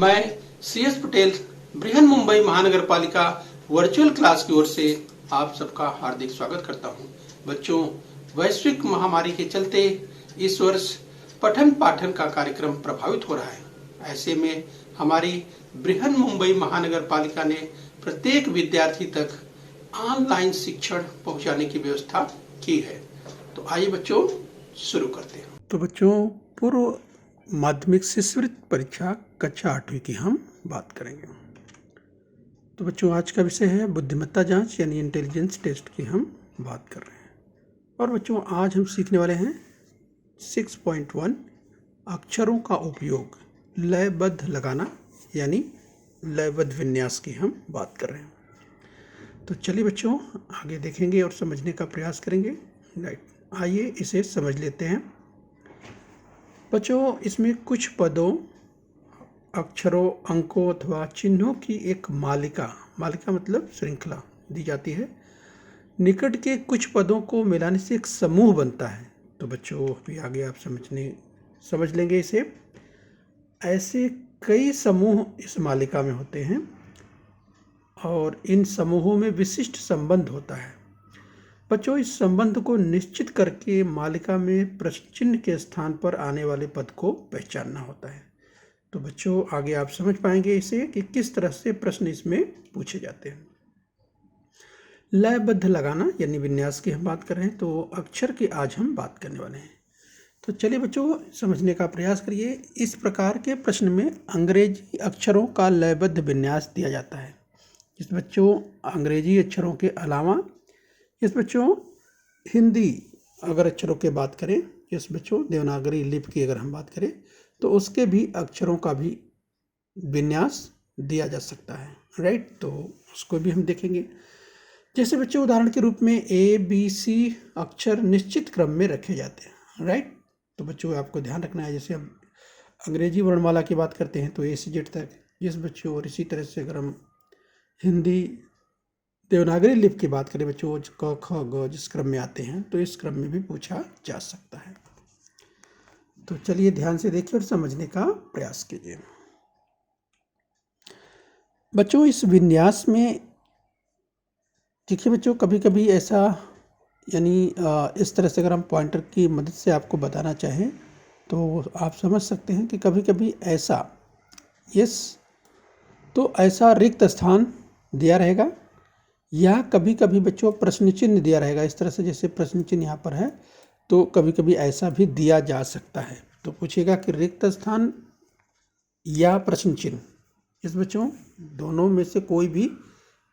मैं CS पटेल बृहन मुंबई महानगर पालिका वर्चुअल क्लास की ओर से आप सबका हार्दिक स्वागत करता हूं। बच्चों, वैश्विक महामारी के चलते इस वर्ष पठन पाठन का कार्यक्रम प्रभावित हो रहा है। ऐसे में हमारी बृहन मुंबई महानगर पालिका ने प्रत्येक विद्यार्थी तक ऑनलाइन शिक्षण पहुंचाने की व्यवस्था की है। तो आइए बच्चों शुरू करते हैं। तो बच्चों, पूर्व माध्यमिक शिष्यवृत्ति परीक्षा कक्षा 8वीं की हम बात करेंगे। तो बच्चों, आज का विषय है बुद्धिमत्ता जांच यानी इंटेलिजेंस टेस्ट की हम बात कर रहे हैं। और बच्चों, आज हम सीखने वाले हैं 6.1 अक्षरों का उपयोग लयबद्ध लगाना यानी लयबद्ध विन्यास की हम बात कर रहे हैं। तो चलिए बच्चों, आगे देखेंगे और समझने का प्रयास करेंगे। राइट, आइए इसे समझ लेते हैं। बच्चों, इसमें कुछ पदों, अक्षरों, अंकों अथवा चिन्हों की एक मालिका मतलब श्रृंखला दी जाती है। निकट के कुछ पदों को मिलाने से एक समूह बनता है। तो बच्चों, अभी आगे आप समझ लेंगे इसे। ऐसे कई समूह इस मालिका में होते हैं और इन समूहों में विशिष्ट संबंध होता है। बच्चों, इस संबंध को निश्चित करके मालिका में प्रश्न चिन्ह के स्थान पर आने वाले पद को पहचानना होता है। तो बच्चों, आगे आप समझ पाएंगे इसे कि किस तरह से प्रश्न इसमें पूछे जाते हैं। लयबद्ध लगाना यानी विन्यास की हम बात कर रहे हैं, तो अक्षर की आज हम बात करने वाले हैं। तो चलिए बच्चों, समझने का प्रयास करिए। इस प्रकार के प्रश्न में अंग्रेजी अक्षरों का लयबद्ध विन्यास दिया जाता है। इस बच्चों, अंग्रेजी अक्षरों के अलावा इस बच्चों हिंदी अगर अक्षरों की बात करें, इस बच्चों देवनागरी लिपि की अगर हम बात करें, तो उसके भी अक्षरों का भी विन्यास दिया जा सकता है। राइट, तो उसको भी हम देखेंगे। जैसे बच्चों उदाहरण के रूप में ABC अक्षर निश्चित क्रम में रखे जाते हैं। राइट, तो बच्चों आपको ध्यान रखना है। जैसे हम अंग्रेजी वर्णमाला की बात करते हैं तो A से Z तक, जिस बच्चों, और इसी तरह से अगर हम हिंदी देवनागरी लिपि की बात करें बच्चों, क ख ग जिस क्रम में आते हैं, तो इस क्रम में भी पूछा जा सकता है। तो चलिए ध्यान से देखिए और समझने का प्रयास कीजिए। बच्चों, इस विन्यास में देखिए बच्चों, कभी कभी ऐसा यानी इस तरह से अगर हम पॉइंटर की मदद से आपको बताना चाहें तो आप समझ सकते हैं कि कभी कभी ऐसा तो ऐसा रिक्त स्थान दिया रहेगा, या कभी कभी बच्चों प्रश्न चिन्ह दिया रहेगा। इस तरह से जैसे प्रश्न चिन्ह यहाँ पर है, तो कभी कभी ऐसा भी दिया जा सकता है। तो पूछेगा कि रिक्त स्थान या प्रश्न चिन्ह, इस बच्चों दोनों में से कोई भी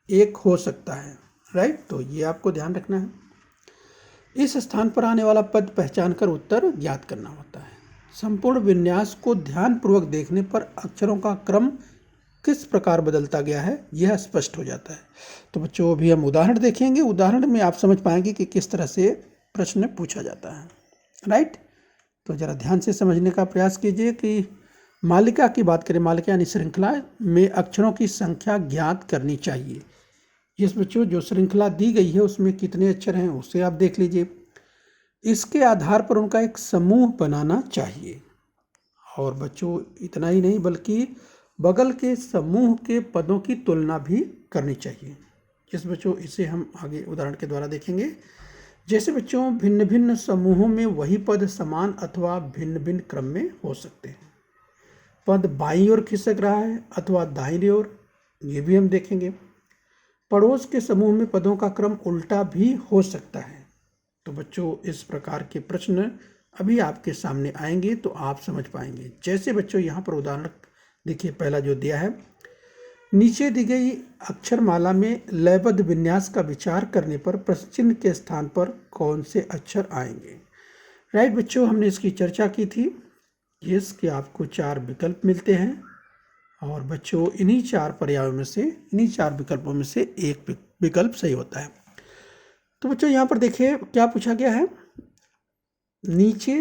एक हो सकता है। राइट, तो ये आपको ध्यान रखना है। इस स्थान पर आने वाला पद पहचान कर उत्तर ज्ञात करना होता है। संपूर्ण विन्यास को ध्यानपूर्वक देखने पर अक्षरों का क्रम किस प्रकार बदलता गया है यह स्पष्ट हो जाता है। तो बच्चों, अभी हम उदाहरण देखेंगे। उदाहरण में आप समझ पाएंगे कि किस तरह से प्रश्न पूछा जाता है। राइट, तो जरा ध्यान से समझने का प्रयास कीजिए कि मालिका की बात करें, मालिका यानी श्रृंखला में अक्षरों की संख्या ज्ञात करनी चाहिए। जिस बच्चों जो श्रृंखला दी गई है उसमें कितने अक्षर हैं उसे आप देख लीजिए। इसके आधार पर उनका एक समूह बनाना चाहिए। और बच्चों इतना ही नहीं बल्कि बगल के समूह के पदों की तुलना भी करनी चाहिए। जिस बच्चों इसे हम आगे उदाहरण के द्वारा देखेंगे। जैसे बच्चों भिन्न भिन्न समूहों में वही पद समान अथवा भिन्न भिन्न क्रम में हो सकते हैं। पद बाईं ओर खिसक रहा है अथवा दाहिनी ओर, ये भी हम देखेंगे। पड़ोस के समूह में पदों का क्रम उल्टा भी हो सकता है। तो बच्चों इस प्रकार के प्रश्न अभी आपके सामने आएंगे तो आप समझ पाएंगे। जैसे बच्चों यहाँ पर उदाहरण देखिए, पहला जो दिया है, नीचे दी गई अक्षरमाला में लयबद्ध विन्यास का विचार करने पर प्रश्न चिन्ह के स्थान पर कौन से अक्षर आएंगे। राइट बच्चों, हमने इसकी चर्चा की थी। इसके आपको 4 विकल्प मिलते हैं और बच्चों इन्हीं 4 विकल्पों में से एक विकल्प सही होता है। तो बच्चों यहाँ पर देखिए क्या पूछा गया है। नीचे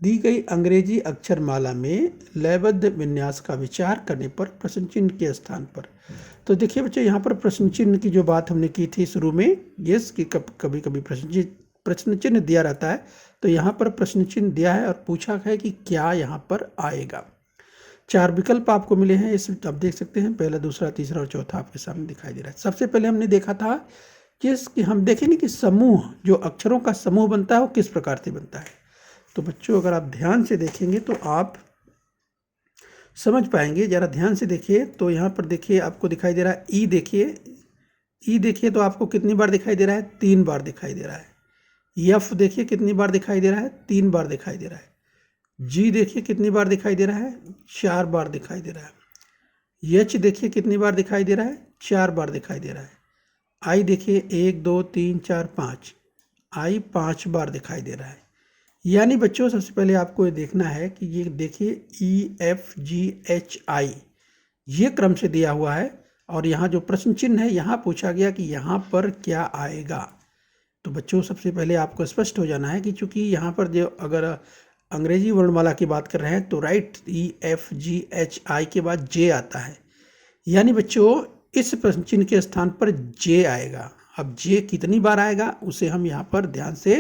दी गई अंग्रेजी अक्षरमाला में लयबद्ध विन्यास का विचार करने पर प्रश्न चिन्ह के स्थान पर। तो देखिए बच्चों, यहाँ पर प्रश्न चिन्ह की जो बात हमने की थी शुरू में, यस कि कभी कभी प्रश्न चिन्ह दिया रहता है, तो यहाँ पर प्रश्न चिन्ह दिया है और पूछा है कि क्या यहाँ पर आएगा। 4 विकल्प आपको मिले हैं, इस आप देख सकते हैं, पहला, दूसरा, तीसरा और चौथा आपके सामने दिखाई दे रहा है। सबसे पहले हमने देखा था कि हम देखेंगे कि समूह, जो अक्षरों का समूह बनता है वो किस प्रकार से बनता है। तो बच्चों अगर आप ध्यान से देखेंगे तो आप समझ पाएंगे। जरा ध्यान से देखिए तो यहाँ पर देखिए आपको दिखाई दे रहा है ई, देखिए तो आपको कितनी बार दिखाई दे रहा है? 3 बार दिखाई दे रहा है। यफ देखिए कितनी बार दिखाई दे रहा है? 3 बार दिखाई दे रहा है। जी देखिए कितनी बार दिखाई दे रहा है? 4 बार दिखाई दे रहा है। यच देखिए कितनी बार दिखाई दे रहा है? 4 बार दिखाई दे रहा है। आई देखिए 1 2 3 4 5, आई 5 बार दिखाई दे रहा है। यानी बच्चों सबसे पहले आपको ये देखना है कि ये देखिए EFGHI ये क्रम से दिया हुआ है, और यहाँ जो प्रश्न चिन्ह है यहाँ पूछा गया कि यहाँ पर क्या आएगा। तो बच्चों सबसे पहले आपको स्पष्ट हो जाना है कि चूंकि यहाँ पर जो अगर अंग्रेजी वर्णमाला की बात कर रहे हैं तो राइट EFGHI के बाद जे आता है, यानी बच्चों इस प्रश्न चिन्ह के स्थान पर जे आएगा। अब जे कितनी बार आएगा उसे हम यहाँ पर ध्यान से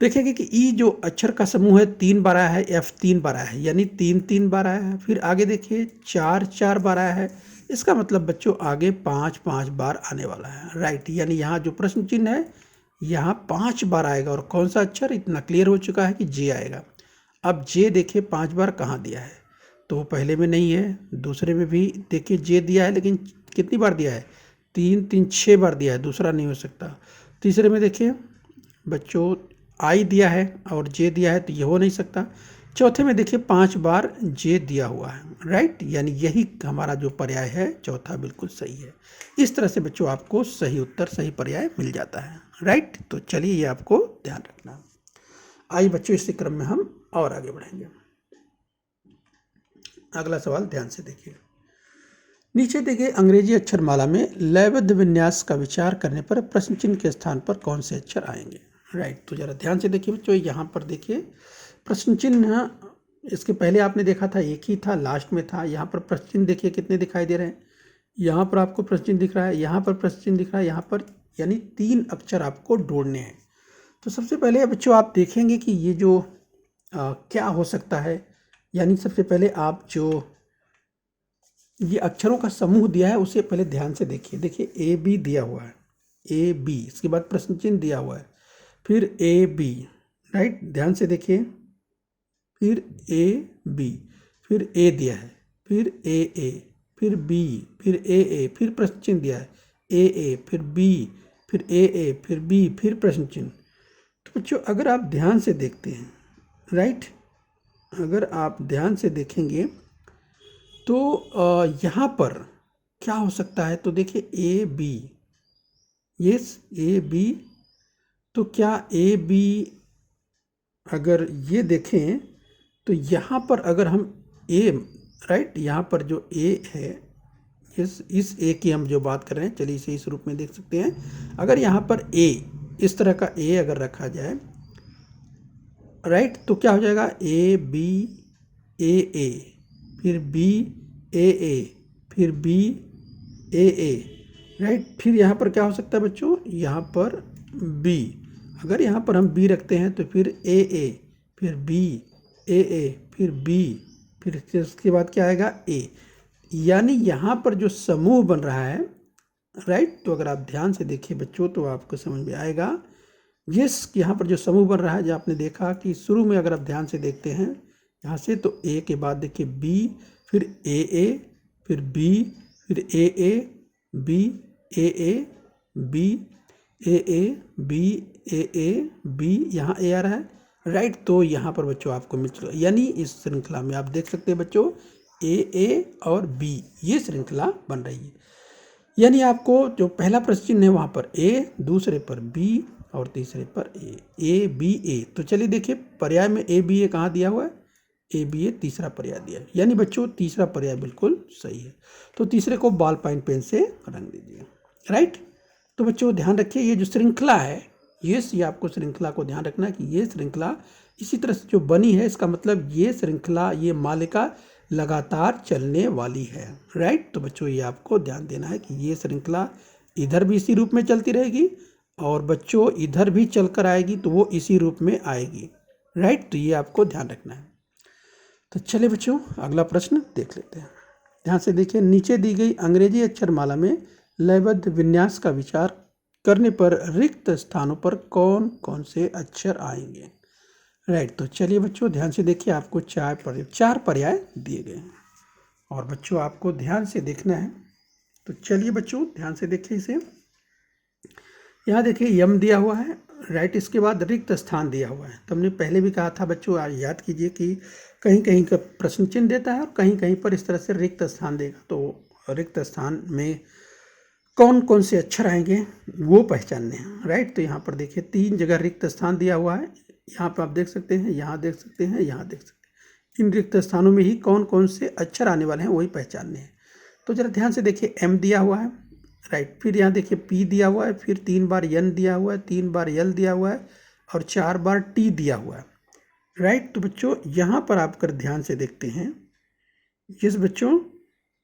देखेंगे कि ई जो अक्षर का समूह है 3 बार आया है, एफ 3 बार आया है, यानी 3 बार आया है। फिर आगे देखिए 4 बार आया है, इसका मतलब बच्चों आगे 5 बार आने वाला है, राइट। यानी यहाँ जो प्रश्न चिन्ह है यहाँ 5 बार आएगा, और कौन सा अक्षर, इतना क्लियर हो चुका है कि जे आएगा। अब जे देखिए 5 बार कहाँ दिया है, तो पहले में नहीं है, दूसरे में भी देखिए जे दिया है, लेकिन कितनी बार दिया है? 3 6 बार दिया है, दूसरा नहीं हो सकता। तीसरे में देखिए बच्चों आई दिया है और जे दिया है, तो ये हो नहीं सकता। चौथे में देखिए 5 बार जे दिया हुआ है, राइट। यानी यही हमारा जो पर्याय है चौथा बिल्कुल सही है। इस तरह से बच्चों आपको सही उत्तर, सही पर्याय मिल जाता है, राइट। तो चलिए ये आपको ध्यान रखना। आइए बच्चों इसी क्रम में हम और आगे बढ़ेंगे। अगला सवाल ध्यान से देखिए। नीचे देखिए अंग्रेजी अक्षरमाला में लयबद्ध विन्यास का विचार करने पर प्रश्न चिन्ह के स्थान पर कौन से अक्षर आएंगे, राइट। तो जरा ध्यान से देखिए बच्चों, यहाँ पर देखिए प्रश्न चिन्ह, इसके पहले आपने देखा था एक ही था, लास्ट में था। यहाँ पर प्रश्न चिन्ह देखिए कितने दिखाई दे रहे हैं, यहाँ पर आपको प्रश्न चिन्ह दिख रहा है, यहाँ पर प्रश्न चिन्ह दिख रहा है, यहाँ पर, यानी 3 अक्षर आपको ढूंढने हैं। तो सबसे पहले बच्चों आप देखेंगे कि ये जो क्या हो सकता है। यानी सबसे पहले आप जो ये अक्षरों का समूह दिया है उसे पहले ध्यान से देखिए AB दिया हुआ है, AB, इसके बाद प्रश्न चिन्ह दिया हुआ है, फिर AB, राइट, ध्यान से देखिए, फिर AB, फिर A दिया है, फिर AA, फिर B, फिर AA, फिर प्रश्न चिन्ह दिया है, AA, फिर B, फिर AA, फिर B, फिर प्रश्न चिन्ह। तो बच्चों अगर आप ध्यान से देखते हैं, राइट, अगर आप ध्यान से देखेंगे तो यहाँ पर क्या हो सकता है। तो देखिए AB, यस AB, तो क्या AB अगर ये देखें तो यहाँ पर अगर हम A, राइट, यहाँ पर जो A है, इस A की हम जो बात कर रहे हैं, चलिए इसे इस रूप में देख सकते हैं। अगर यहाँ पर A, इस तरह का A अगर रखा जाए, राइट, तो क्या हो जाएगा AB AA, फिर B AA, फिर B AA, राइट। फिर यहाँ पर क्या हो सकता है बच्चों, यहाँ पर B, अगर यहाँ पर हम B रखते हैं तो फिर AA, फिर B AA, फिर B, फिर उसके बाद क्या आएगा A। यानी यहाँ पर जो समूह बन रहा है, राइट, तो अगर आप ध्यान से देखिए बच्चों तो आपको समझ में आएगा। यस, यहाँ पर जो समूह बन रहा है, जो आपने देखा कि शुरू में अगर आप ध्यान से देखते हैं यहाँ से, तो A के बाद देखिए B, फिर AA, फिर B, फिर AA, B, AA, B, AA, B, AA, B, यहाँ A आ रहा है, राइट। तो यहाँ पर बच्चों आपको मिल चुका, यानी इस श्रृंखला में आप देख सकते हैं बच्चों AA और B ये श्रृंखला बन रही है। यानी आपको जो पहला प्रश्न चिन्ह है वहाँ पर A, दूसरे पर B और तीसरे पर A। तो चलिए देखिए पर्याय में ABA कहाँ दिया हुआ है, ABA तीसरा पर्याय दिया है, यानी बच्चों तीसरा पर्याय बिल्कुल सही है। तो तीसरे को बॉल पॉइंट पेन से रंग दीजिए, राइट। तो बच्चों ध्यान रखिए ये जो श्रृंखला है, ये आपको श्रृंखला को ध्यान रखना है कि ये श्रृंखला इसी तरह से जो बनी है, इसका मतलब ये श्रृंखला, ये मालिका लगातार चलने वाली है, राइट। तो बच्चों ये आपको ध्यान देना है कि ये श्रृंखला इधर भी इसी रूप में चलती रहेगी, और बच्चों इधर भी चलकर आएगी तो वो इसी रूप में आएगी, राइट। तो ये आपको ध्यान रखना है। तो चलिए बच्चों अगला प्रश्न देख लेते हैं। ध्यान से देखिए, नीचे दी गई अंग्रेजी अक्षरमाला में लयबद्ध विन्यास का विचार करने पर रिक्त स्थानों पर कौन कौन से अक्षर आएंगे। राइट, तो चलिए बच्चों ध्यान से देखिए, आपको चार पर्याय दिए गए हैं और बच्चों आपको ध्यान से देखना है। तो चलिए बच्चों ध्यान से देखिए इसे। यहाँ देखिए यम दिया हुआ है, राइट, इसके बाद रिक्त स्थान दिया हुआ है। तो हमने पहले भी कहा था बच्चों, याद कीजिए कि कहीं कहीं का प्रश्न चिन्ह देता है और कहीं कहीं पर इस तरह से रिक्त स्थान देगा। तो रिक्त स्थान में कौन कौन से अक्षर आएंगे वो पहचानने हैं। राइट, तो यहाँ पर देखिए 3 जगह रिक्त स्थान दिया हुआ है। यहाँ पर आप देख सकते हैं, यहाँ देख सकते हैं, यहाँ देख सकते हैं। इन रिक्त स्थानों में ही कौन कौन से अक्षर आने वाले हैं वही पहचानने हैं। तो जरा ध्यान से देखिए, एम दिया हुआ है, राइट, फिर यहाँ देखिए पी दिया हुआ है, फिर 3 बार एन दिया हुआ है, 3 बार यल दिया हुआ है और 4 बार टी दिया हुआ है। राइट, तो बच्चों यहाँ पर आप कर ध्यान से देखते हैं, यस बच्चों,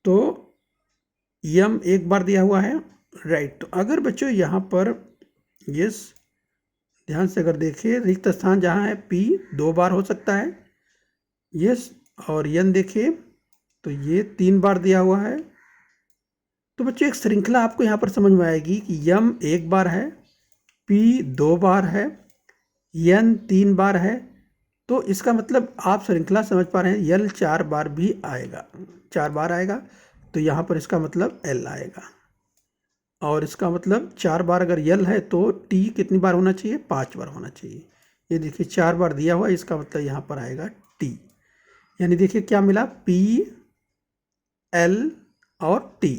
तो यम 1 बार दिया हुआ है। राइट, तो अगर बच्चों यहाँ पर यस ध्यान से अगर देखिए, रिक्त स्थान जहाँ है पी 2 बार हो सकता है, यस, और यन देखिए तो ये 3 बार दिया हुआ है। तो बच्चों एक श्रृंखला आपको यहाँ पर समझ में आएगी कि यम 1 बार है, पी 2 बार है, यन 3 बार है। तो इसका मतलब आप श्रृंखला समझ पा रहे हैं, यल 4 बार भी आएगा, 4 बार आएगा। तो यहाँ पर इसका मतलब एल आएगा, और इसका मतलब 4 बार अगर यल है तो टी कितनी बार होना चाहिए, 5 बार होना चाहिए। ये देखिए 4 बार दिया हुआ है, इसका मतलब यहाँ पर आएगा टी। यानी देखिए क्या मिला, पी एल और टी।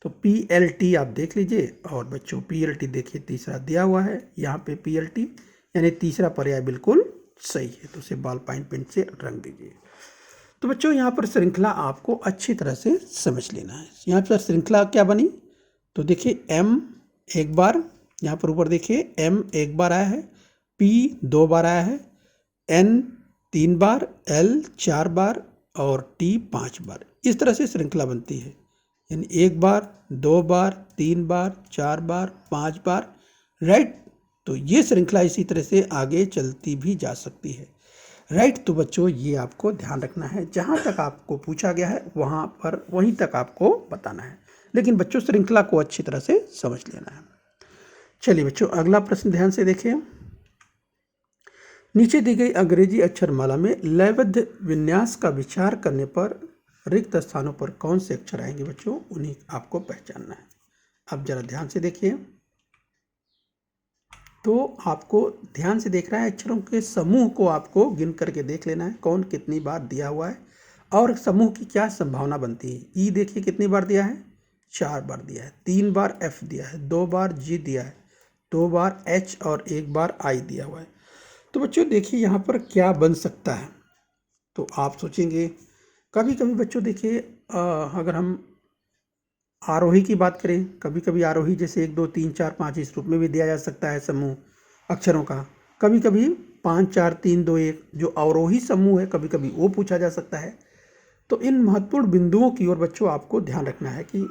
तो पी एल टी आप देख लीजिए, और बच्चों पी एल टी देखिए तीसरा दिया हुआ है यहाँ पे पी एल टी, यानी तीसरा पर्याय बिल्कुल सही है। तो उसे बॉल पेन से रंग दीजिए। तो बच्चों यहाँ पर श्रृंखला आपको अच्छी तरह से समझ लेना है। यहाँ पर श्रृंखला क्या बनी, तो देखिए एम 1 बार, यहाँ पर ऊपर देखिए एम 1 बार आया है, पी 2 बार आया है, एन 3 बार, एल 4 बार और टी 5 बार। इस तरह से श्रृंखला बनती है, यानी 1 बार, 2 बार, 3 बार, 4 बार, 5 बार। राइट, तो ये श्रृंखला इसी तरह से आगे चलती भी जा सकती है। राइट, तो बच्चों ये आपको ध्यान रखना है, जहाँ तक आपको पूछा गया है वहाँ पर वहीं तक आपको बताना है, लेकिन बच्चों श्रृंखला को अच्छी तरह से समझ लेना है। चलिए बच्चों अगला प्रश्न ध्यान से देखिए, नीचे दी गई अंग्रेजी अक्षरमाला में लयबद्ध विन्यास का विचार करने पर रिक्त स्थानों पर कौन से अक्षर आएंगे बच्चों, उन्हें आपको पहचानना है। अब जरा ध्यान से देखिए, तो आपको ध्यान से देखना है, अक्षरों के समूह को आपको गिन करके देख लेना है कौन कितनी बार दिया हुआ है और समूह की क्या संभावना बनती है। ई देखिए कितनी बार दिया है, 4 बार दिया है, 3 बार एफ दिया है, 2 बार जी दिया है, 2 बार एच और 1 बार आई दिया हुआ है। तो बच्चों देखिए यहाँ पर क्या बन सकता है, तो आप सोचेंगे कभी कभी बच्चों देखिए अगर हम आरोही की बात करें, कभी कभी आरोही जैसे 1 2 3 4 5 इस रूप में भी दिया जा सकता है समूह अक्षरों का। कभी कभी 5 4 3 2 1 जो अवरोही समूह है कभी कभी वो पूछा जा सकता है। तो इन महत्वपूर्ण बिंदुओं की ओर बच्चों आपको ध्यान रखना है कि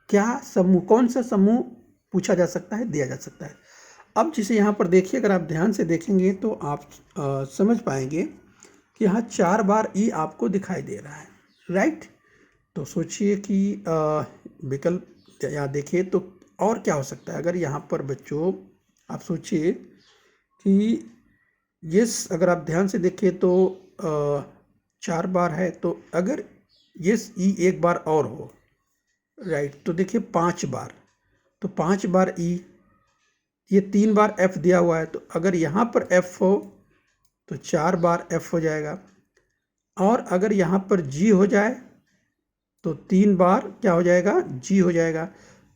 क्या समूह, कौन सा समूह पूछा जा सकता है, दिया जा सकता है। अब जिसे यहाँ पर देखिए, अगर आप ध्यान से देखेंगे तो आप समझ पाएंगे कि यहाँ 4 बार ई आपको दिखाई दे रहा है। राइट, तो सोचिए कि विकल्प या देखिए तो और क्या हो सकता है। अगर यहाँ पर बच्चों आप सोचिए कि यस, अगर आप ध्यान से देखिए तो 4 बार है, तो अगर यस ई 1 बार और हो, राइट, तो देखिए 5 बार, तो 5 बार ई, ये 3 बार एफ दिया हुआ है, तो अगर यहाँ पर एफ हो तो 4 बार एफ हो जाएगा, और अगर यहाँ पर जी हो जाए तो 3 बार क्या हो जाएगा, जी हो जाएगा।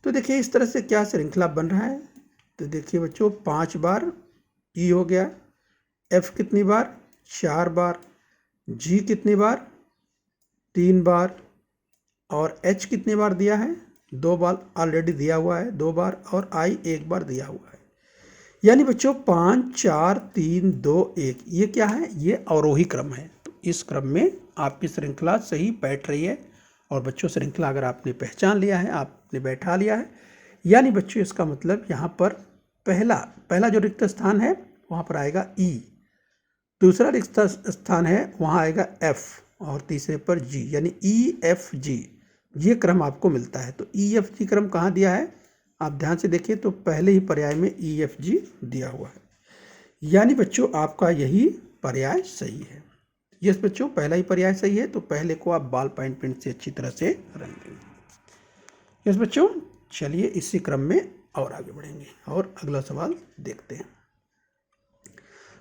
तो देखिए इस तरह से क्या श्रृंखला बन रहा है। तो देखिए बच्चों 5 बार ई हो गया, एफ कितनी बार, 4 बार, जी कितनी बार, 3 बार, और एच कितनी बार दिया है, 2 बार ऑलरेडी दिया हुआ है, 2 बार, और आई 1 बार दिया हुआ है। यानी बच्चों 5 4 3 2 1 ये क्या है, ये अवरोही क्रम है। तो इस क्रम में आपकी श्रृंखला सही बैठ रही है। और बच्चों श्रृंखला अगर आपने पहचान लिया है, आपने बैठा लिया है, यानी बच्चों इसका मतलब यहाँ पर पहला जो रिक्त स्थान है वहाँ पर आएगा ई। दूसरा रिक्त स्थान है वहाँ आएगा F और तीसरे पर G, यानी EFG ये क्रम आपको मिलता है। तो EFG क्रम कहाँ दिया है आप ध्यान से देखिए, तो पहले ही पर्याय में EFG दिया हुआ है, यानी बच्चों आपका यही पर्याय सही है। यस बच्चों, पहला ही पर्याय सही है, तो पहले को आप बॉल पॉइंट पेन से अच्छी तरह से रंग देंगे। यस बच्चों, चलिए इसी क्रम में और आगे बढ़ेंगे और अगला सवाल देखते हैं।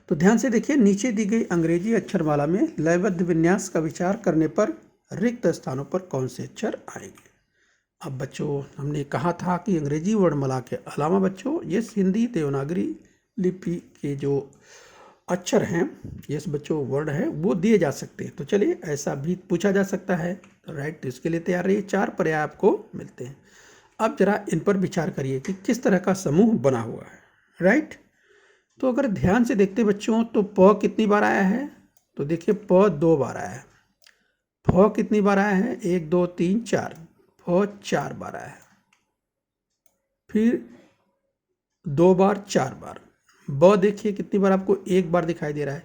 तो ध्यान से देखिए, नीचे दी गई अंग्रेजी अक्षरमाला में लयबद्ध विन्यास का विचार करने पर रिक्त स्थानों पर कौन से अक्षर आएंगे। अब बच्चों हमने कहा था कि अंग्रेजी वर्णमाला के अलावा बच्चों ये हिंदी देवनागरी लिपि के जो अक्षर हैं, ये बच्चों वर्ड है वो दिए जा सकते हैं। तो चलिए ऐसा भी पूछा जा सकता है, तो राइट, तो इसके लिए तैयार रहिए। 4 पर्याय आपको मिलते हैं। अब जरा इन पर विचार करिए कि किस तरह का समूह बना हुआ है। राइट, तो अगर ध्यान से देखते बच्चों तो प कितनी बार आया है, तो देखिए प 2 बार आया है। फ कितनी बार आया है, 1 2 3 4, फ 4 बार आया है। फिर 2 बार 4 बार। ब देखिए कितनी बार आपको 1 बार दिखाई दे रहा है।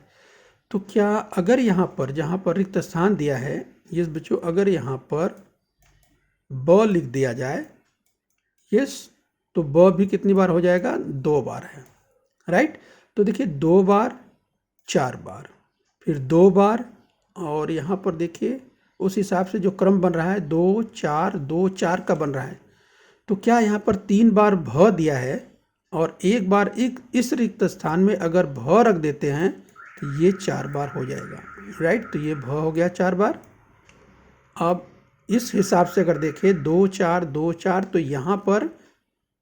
तो क्या अगर यहाँ पर जहाँ पर रिक्त स्थान दिया है, यस बच्चों, अगर यहाँ पर ब लिख दिया जाए, यस, तो ब भी कितनी बार हो जाएगा, 2 बार है। राइट, तो देखिए 2 बार 4 बार, फिर 2 बार, और यहाँ पर देखिए उस हिसाब से जो क्रम बन रहा है 2 4 2 4 का बन रहा है। तो क्या यहाँ पर 3 बार भ दिया है और 1 बार इस रिक्त स्थान में अगर भ रख देते हैं तो ये 4 बार हो जाएगा। राइट, तो ये भ हो गया 4 बार। अब इस हिसाब से अगर देखें 2 4 2 4, तो यहाँ पर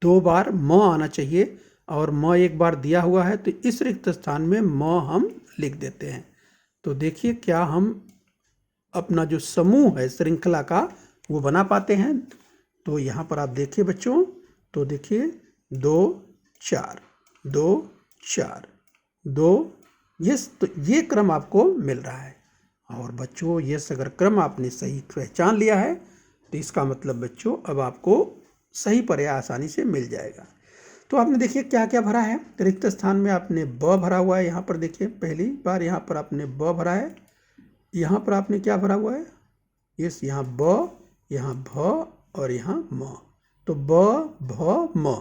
2 बार म आना चाहिए और म 1 बार दिया हुआ है, तो इस रिक्त स्थान में म हम लिख देते हैं। तो देखिए क्या हम अपना जो समूह है श्रृंखला का वो बना पाते हैं। तो यहाँ पर आप देखिए बच्चों, तो देखिए 2 4 2 4 2, यस, तो ये क्रम आपको मिल रहा है। और बच्चों यस, अगर क्रम आपने सही पहचान लिया है तो इसका मतलब बच्चों अब आपको सही पर्याय आसानी से मिल जाएगा। तो आपने देखिए क्या क्या भरा है। रिक्त स्थान में आपने ब भरा हुआ है। यहाँ पर देखिए पहली बार यहाँ पर आपने ब भरा है। यहाँ पर आपने क्या भरा हुआ है, यस, यहाँ ब, यहाँ भ और यहाँ म। तो ब भ म,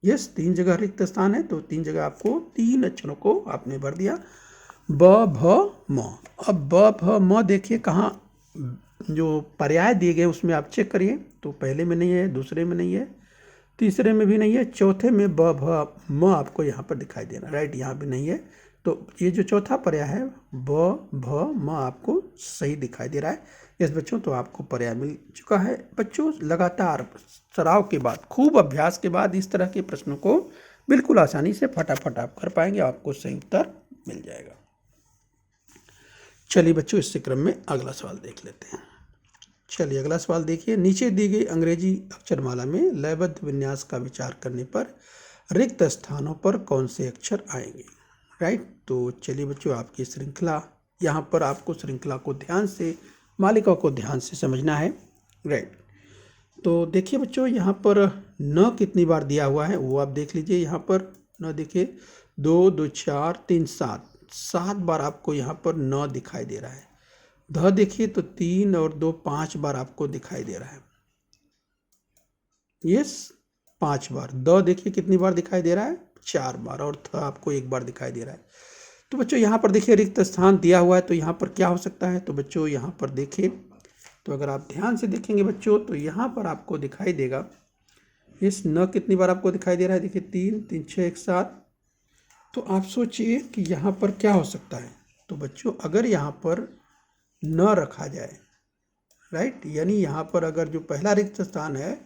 यस, 3 जगह रिक्त स्थान है, तो 3 जगह आपको 3 अक्षरों को आपने भर दिया, ब भ म। अब ब भ म देखिए कहाँ जो पर्याय दिए गए उसमें आप चेक करिए, तो पहले में नहीं है, दूसरे में नहीं है, तीसरे में भी नहीं है, चौथे में ब भ म आपको यहाँ पर दिखाई दे रहा है। राइट, यहाँ भी नहीं है। तो ये जो चौथा पर्याय है ब भ म आपको सही दिखाई दे रहा है। यस बच्चों, तो आपको पर्याय मिल चुका है। बच्चों लगातार सराव के बाद, खूब अभ्यास के बाद इस तरह के प्रश्नों को बिल्कुल आसानी से फटाफट आप कर पाएंगे, आपको सही उत्तर मिल जाएगा। चलिए बच्चों इसी क्रम में अगला सवाल देख लेते हैं। चलिए अगला सवाल देखिए, नीचे दी गई अंग्रेजी अक्षरमाला में लयबद्ध विन्यास का विचार करने पर रिक्त स्थानों पर कौन से अक्षर आएंगे। राइट, तो चलिए बच्चों आपकी श्रृंखला, यहाँ पर आपको श्रृंखला को ध्यान से, मालिका को ध्यान से समझना है। राइट, तो देखिए बच्चों यहाँ पर न कितनी बार दिया हुआ है वो आप देख लीजिए। यहाँ पर न देखिए 2 2 4 3 7 बार आपको यहाँ पर न दिखाई दे रहा है। ध देखिए तो 3 और 2 5 बार आपको दिखाई दे रहा है। Yes, 5 bar. द देखिए कितनी बार दिखाई दे रहा है, 4 बार, और थ आपको 1 बार दिखाई दे रहा है। तो बच्चों यहाँ पर देखिए रिक्त स्थान दिया हुआ है, तो यहाँ पर क्या हो सकता है, तो बच्चों यहाँ पर देखिए, तो अगर आप ध्यान से देखेंगे बच्चों तो यहाँ पर आपको दिखाई देगा, इस न कितनी बार आपको दिखाई दे रहा है, देखिए 3 3 6 1 7। तो आप सोचिए कि यहाँ पर क्या हो सकता है। तो बच्चों अगर यहाँ पर न रखा जाए, राइट, यानी यहाँ पर अगर जो पहला रिक्त स्थान है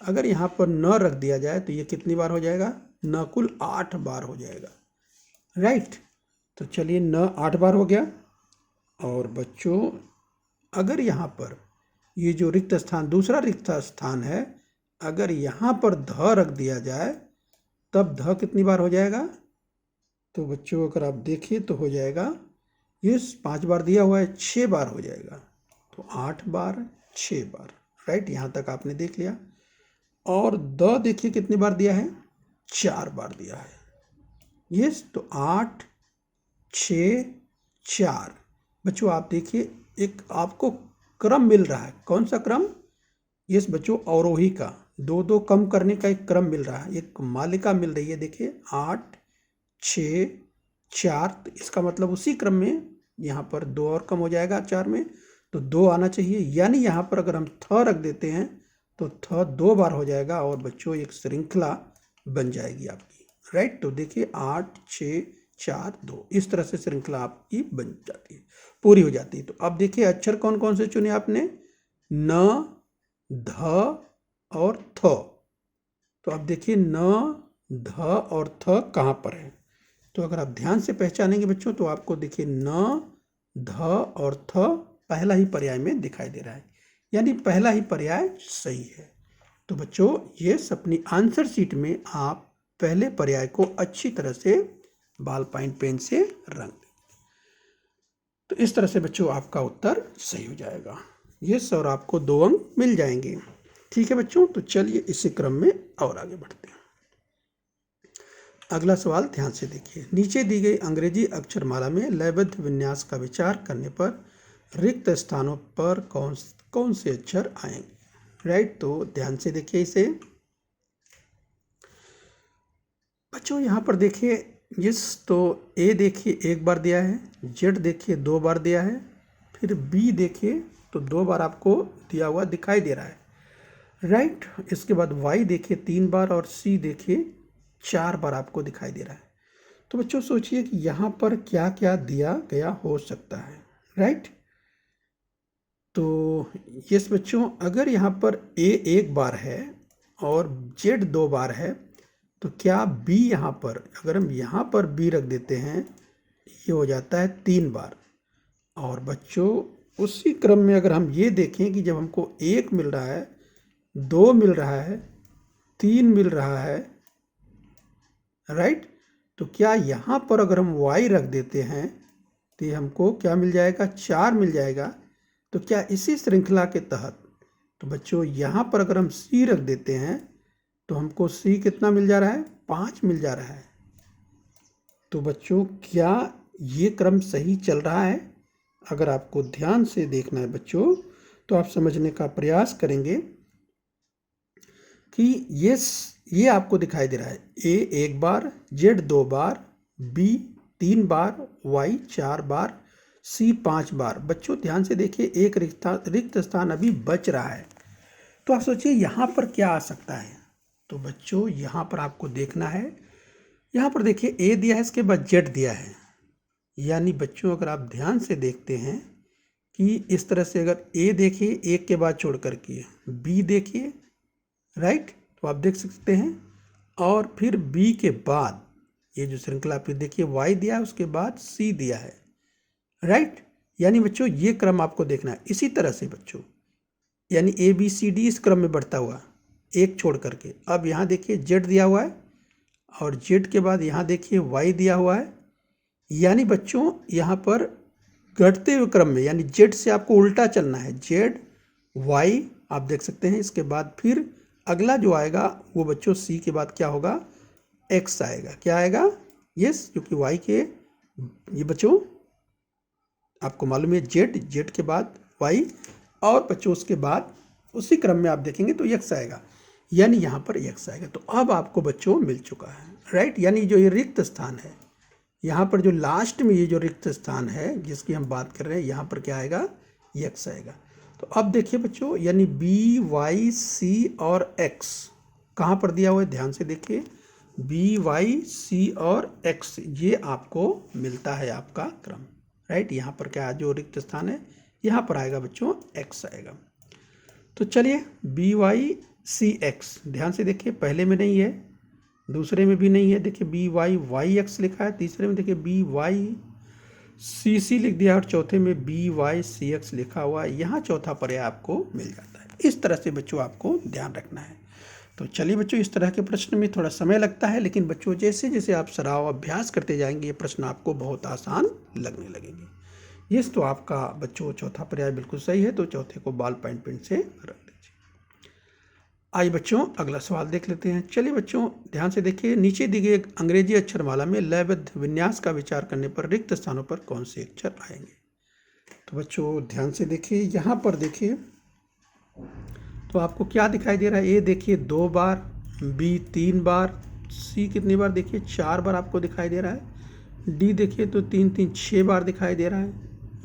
अगर यहाँ पर न रख दिया जाए तो ये कितनी बार हो जाएगा, न कुल 8 बार हो जाएगा। राइट, तो चलिए न 8 बार हो गया। और बच्चों अगर यहाँ पर ये जो रिक्त स्थान, दूसरा रिक्त स्थान है, अगर यहाँ पर ध रख दिया जाए तब ध कितनी बार हो जाएगा। तो बच्चों अगर आप देखिए तो हो जाएगा, ये 5 बार दिया हुआ है, 6 बार हो जाएगा। तो 8 बार 6 बार। राइट, यहाँ तक आपने देख लिया। और द देखिए कितनी बार दिया है, 4 बार दिया है। यस, तो 8 6 4। बच्चों आप देखिए एक आपको क्रम मिल रहा है। कौन सा क्रम? यस बच्चों, अवरोही का। 2-2 कम करने का एक क्रम मिल रहा है, एक मालिका मिल रही है। देखिए 8 6 4, तो इसका मतलब उसी क्रम में यहाँ पर 2 और कम हो जाएगा 4 में, तो 2 आना चाहिए। यानी यहाँ पर अगर हम थ रख देते हैं तो थ 2 बार हो जाएगा और बच्चों एक श्रृंखला बन जाएगी आपकी। राइट, तो देखिए 8 6 4 2, इस तरह से श्रृंखला आपकी बन जाती है, पूरी हो जाती है। तो अब देखिए अक्षर कौन कौन से चुने आपने? न, ध और थ। तो अब देखिए न, ध और थ कहाँ पर है? तो अगर आप ध्यान से पहचानेंगे बच्चों तो आपको देखिए न, ध और थ पहला ही पर्याय में दिखाई दे रहा है, यानी पहला ही पर्याय सही है। तो बच्चों ये अपनी आंसर शीट में आप पहले पर्याय को अच्छी तरह से बॉल पॉइंट पेन से रंग। तो इस तरह से बच्चों आपका उत्तर सही हो जाएगा। यस, और आपको 2 अंक मिल जाएंगे। ठीक है बच्चों, तो चलिए इसी क्रम में और आगे बढ़ते हैं। अगला सवाल ध्यान से देखिए। नीचे दी गई अंग्रेजी अक्षरमाला में लयबद्ध विन्यास का विचार करने पर रिक्त स्थानों पर कौन से अक्षर आएंगे? राइट, तो ध्यान से देखिए इसे। बच्चों यहाँ पर देखिए यस, तो ए देखिए 1 बार दिया है, जेड देखिए 2 बार दिया है, फिर बी देखिए तो 2 बार आपको दिया हुआ दिखाई दे रहा है। राइट, इसके बाद वाई देखिए 3 बार और सी देखिए 4 बार आपको दिखाई दे रहा है। तो बच्चों सोचिए कि यहाँ पर क्या क्या दिया गया हो सकता है। राइट, तो यस बच्चों, अगर यहाँ पर ए 1 बार है और जेड 2 बार है तो क्या बी यहाँ पर, अगर हम यहाँ पर बी रख देते हैं ये हो जाता है 3 बार। और बच्चों उसी क्रम में अगर हम ये देखें कि जब हमको 1 मिल रहा है, 2 मिल रहा है, 3 मिल रहा है, राइट, तो क्या यहाँ पर अगर हम y रख देते हैं तो ये हमको क्या मिल जाएगा? 4 मिल जाएगा। तो क्या इसी श्रृंखला के तहत, तो बच्चों यहाँ पर अगर हम c रख देते हैं तो हमको c कितना मिल जा रहा है? 5 मिल जा रहा है। तो बच्चों क्या ये क्रम सही चल रहा है? अगर आपको ध्यान से देखना है बच्चों तो आप समझने का प्रयास करेंगे कि ये आपको दिखाई दे रहा है ए 1 बार, जेड 2 बार, बी 3 बार, वाई 4 बार, सी 5 बार। बच्चों ध्यान से देखिए एक रिक्त स्थान अभी बच रहा है। तो आप सोचिए यहाँ पर क्या आ सकता है? तो बच्चों यहाँ पर आपको देखना है, यहाँ पर देखिए ए दिया है, इसके बाद जेड दिया है। यानी बच्चों अगर आप ध्यान से देखते हैं कि इस तरह से अगर ए देखिए 1 के बाद छोड़ कर के बी देखिए, राइट, तो आप देख सकते हैं, और फिर बी के बाद ये जो श्रृंखला फिर देखिए वाई दिया है, उसके बाद सी दिया है। राइट, यानी बच्चों ये क्रम आपको देखना है। इसी तरह से बच्चों यानी ए बी सी डी इस क्रम में बढ़ता हुआ, 1 छोड़ करके। अब यहाँ देखिए जेड दिया हुआ है और जेड के बाद यहाँ देखिए वाई दिया हुआ है। यानी बच्चों यहाँ पर घटते हुए क्रम में, यानी जेड से आपको उल्टा चलना है। जेड वाई आप देख सकते हैं, इसके बाद फिर अगला जो आएगा वो बच्चों सी के बाद क्या होगा? एक्स आएगा। क्या आएगा? यस, क्योंकि वाई के ये बच्चों आपको मालूम है जेड के बाद वाई, और बच्चों उसके बाद उसी क्रम में आप देखेंगे तो एक्स आएगा, यानी यहाँ पर एक्स आएगा। तो अब आपको बच्चों मिल चुका है। राइट, यानी जो ये रिक्त स्थान है यहाँ पर, जो लास्ट में ये जो रिक्त स्थान है जिसकी हम बात कर रहे हैं, यहाँ पर क्या आएगा? एक्स आएगा। तो अब देखिए बच्चों, यानी बी वाई सी और एक्स कहाँ पर दिया हुआ है? ध्यान से देखिए, बी वाई सी और एक्स ये आपको मिलता है आपका क्रम। राइट, यहाँ पर क्या जो रिक्त स्थान है यहाँ पर आएगा बच्चों एक्स आएगा। तो चलिए बी वाई सी एक्स ध्यान से देखिए, पहले में नहीं है, दूसरे में भी नहीं है। देखिए बी वाई वाई एक्स लिखा है, तीसरे में देखिए बी वाई सी सी लिख दिया और चौथे में बी वाई सी एक्स लिखा हुआ है। यहाँ चौथा पर्याय आपको मिल जाता है। इस तरह से बच्चों आपको ध्यान रखना है। तो चलिए बच्चों, इस तरह के प्रश्न में थोड़ा समय लगता है, लेकिन बच्चों जैसे जैसे आप सराव अभ्यास करते जाएंगे ये प्रश्न आपको बहुत आसान लगने लगेंगे। यस, तो आपका बच्चों चौथा पर्याय बिल्कुल सही है। तो चौथे को बॉल पॉइंट पेन से रख दीजिए। आइए बच्चों अगला सवाल देख लेते हैं। चलिए बच्चों ध्यान से देखिए, नीचे दी गई अंग्रेजी अक्षरमाला में लयबद्ध विन्यास का विचार करने पर रिक्त स्थानों पर कौन से अक्षर आएंगे। तो बच्चों ध्यान से देखिए, यहाँ पर देखिए तो आपको क्या दिखाई दे रहा है। ए देखिए 2 बार, बी 3 बार, सी कितनी बार देखिए 4 बार आपको दिखाई दे रहा है, डी देखिए तो 3 3 6 बार दिखाई दे रहा है,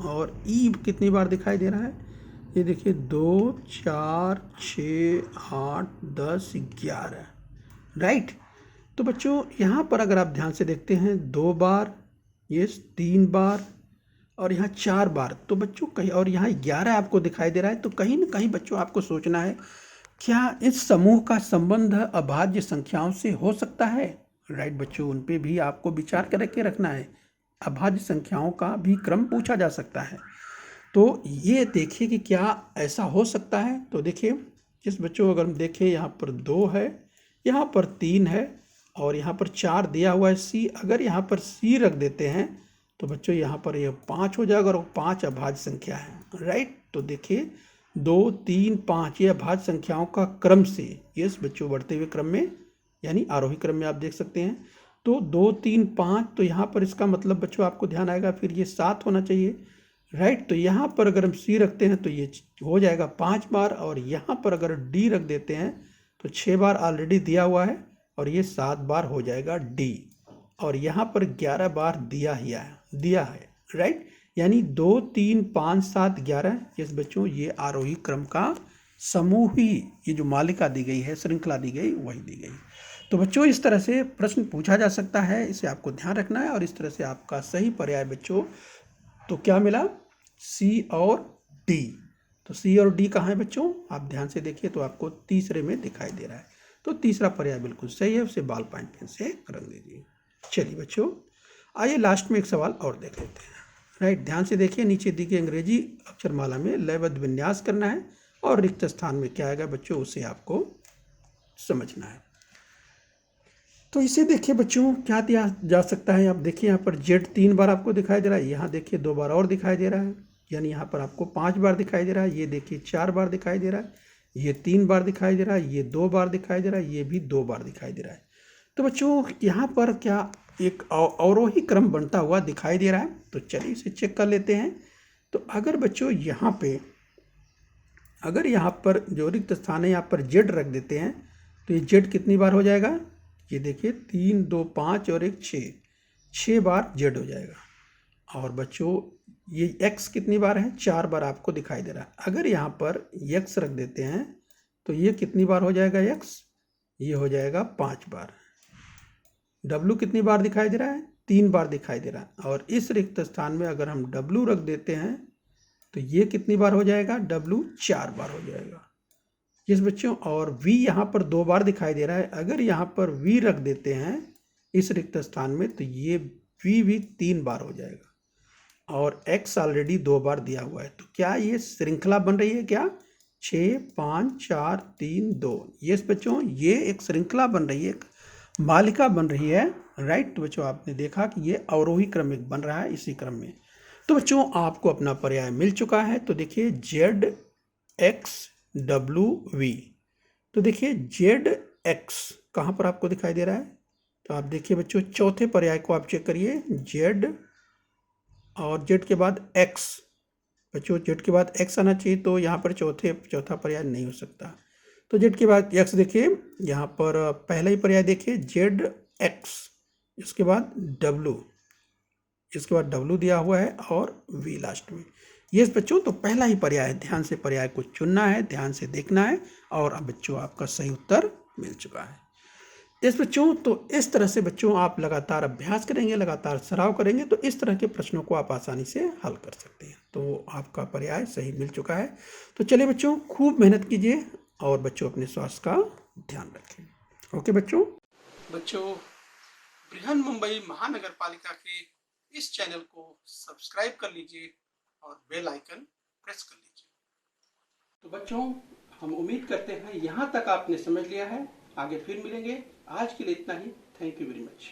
और ई कितनी बार दिखाई दे रहा है, ये देखिए 2 4 6 8 10 11। राइट। तो बच्चों यहाँ पर अगर आप ध्यान से देखते हैं 2 बार, ये 3 बार और यहाँ 4 बार, तो बच्चों कहीं और यहाँ 11 आपको दिखाई दे रहा है। तो कहीं ना कहीं बच्चों आपको सोचना है, क्या इस समूह का संबंध अभाज्य संख्याओं से हो सकता है। राइट बच्चों, उन पे भी आपको विचार करके रखना है। अभाज्य संख्याओं का भी क्रम पूछा जा सकता है। तो ये देखिए कि क्या ऐसा हो सकता है। तो देखिए जिस बच्चों अगर हम देखें, यहाँ पर 2 है, यहाँ पर 3 है और यहाँ पर 4 दिया हुआ है सी। अगर यहाँ पर सी रख देते हैं तो बच्चों यहाँ पर ये 5 हो जाएगा और 5 अभाज्य संख्या है। राइट। तो देखिए 2 3 5 ये अभाज्य संख्याओं का क्रम से, ये बच्चों बढ़ते हुए क्रम में यानी आरोही क्रम में आप देख सकते हैं। तो 2 3 5, तो यहाँ पर इसका मतलब बच्चों आपको ध्यान आएगा फिर ये 7 होना चाहिए। राइट। तो यहाँ पर अगर हम सी रखते हैं तो ये हो जाएगा 5 बार, और यहाँ पर अगर डी रख देते हैं तो 6 बार ऑलरेडी दिया हुआ है और ये 7 बार हो जाएगा डी, और यहाँ पर 11 बार दिया है। राइट। यानी 2 3 5 7 11, इस बच्चों ये आरोही क्रम का समूह ही, ये जो मालिका दी गई है, श्रृंखला दी गई, वही दी गई। तो बच्चों इस तरह से प्रश्न पूछा जा सकता है, इसे आपको ध्यान रखना है। और इस तरह से आपका सही पर्याय बच्चों तो क्या मिला, सी और डी। तो सी और डी कहाँ है बच्चों, आप ध्यान से देखिए तो आपको तीसरे में दिखाई दे रहा है। तो तीसरा पर्याय बिल्कुल सही है, उसे बॉल पॉइंट पेन से रंग दीजिए। चलिए बच्चों आइए लास्ट में एक सवाल और देख लेते हैं। राइट। ध्यान से देखिए, नीचे दी गई अंग्रेजी अक्षरमाला में लयबद्ध विन्यास करना है और रिक्त स्थान में क्या आएगा बच्चों, उसे आपको समझना है। तो इसे देखिए बच्चों क्या दिया जा सकता है। आप देखिए यहाँ पर जेड 3 बार आपको दिखाई दे रहा है, यहाँ देखिए 2 बार और दिखाई दे रहा है, यानी यहाँ पर आपको 5 बार दिखाई दे रहा है। ये देखिए 4 बार दिखाई दे रहा है, ये 3 बार दिखाई दे रहा है, ये 2 बार दिखाई दे रहा है, ये भी 2 बार दिखाई दे रहा है। तो बच्चों यहाँ पर क्या एक अवरोही क्रम बनता हुआ दिखाई दे रहा है। तो चलिए इसे चेक कर लेते हैं। तो अगर बच्चों यहाँ पे अगर यहाँ पर जो रिक्त स्थान है यहाँ पर जेड रख देते हैं तो ये जेड कितनी बार हो जाएगा, ये देखिए 3 2 5 और 1 6 बार जेड हो जाएगा। और बच्चों ये एक्स कितनी बार है, 4 बार आपको दिखाई दे रहा है। अगर यहाँ पर एक्स रख देते हैं तो ये कितनी बार हो जाएगा एक्स, ये हो जाएगा 5 बार। डब्लू कितनी बार दिखाई दे रहा है, 3 बार दिखाई दे रहा है। और इस रिक्त स्थान में अगर हम डब्लू रख देते हैं तो ये कितनी बार हो जाएगा, डब्लू 4 बार हो जाएगा। यस बच्चों, और v यहाँ पर 2 बार दिखाई दे रहा है। अगर यहाँ पर v रख देते हैं इस रिक्त स्थान में तो ये v भी 3 बार हो जाएगा, और x ऑलरेडी 2 बार दिया हुआ है। तो क्या ये श्रृंखला बन रही है क्या, 6 5 4 3 2। यस बच्चों, ये एक श्रृंखला बन रही है, एक मालिका बन रही है। राइट। तो बच्चों आपने देखा कि ये अवरोही क्रम एक बन रहा है इसी क्रम में। तो बच्चों आपको अपना पर्याय मिल चुका है। तो देखिए जेड एक्स डब्लू वी। तो देखिए जेड एक्स कहाँ पर आपको दिखाई दे रहा है, तो आप देखिए बच्चों चौथे पर्याय को आप चेक करिए, जेड और जेड के बाद एक्स। बच्चों जेड के बाद एक्स आना चाहिए, तो यहाँ पर चौथा पर्याय नहीं हो सकता। तो जेड के बाद एक्स देखिए, यहाँ पर पहला ही पर्याय देखिए जेड एक्स, इसके बाद डब्लू, इसके बाद डब्लू दिया हुआ है और वी लास्ट में। ये बच्चों तो पहला ही पर्याय है। ध्यान से पर्याय को चुनना है, ध्यान से देखना है, और अब बच्चों आपका सही उत्तर मिल चुका है। इस बच्चों तो इस तरह से बच्चों आप लगातार अभ्यास करेंगे, लगातार सराव करेंगे तो इस तरह के प्रश्नों को आप आसानी से हल कर सकते हैं। तो आपका पर्याय सही मिल चुका है। तो चलिए बच्चों खूब मेहनत कीजिए और बच्चों अपने स्वास्थ्य का ध्यान रखें। ओके बच्चों। बृहन मुंबई महानगर पालिका के इस चैनल को सब्सक्राइब कर लीजिए और बेल आइकन प्रेस कर लीजिए। तो बच्चों हम उम्मीद करते हैं यहाँ तक आपने समझ लिया है। आगे फिर मिलेंगे। आज के लिए इतना ही। Thank you very much.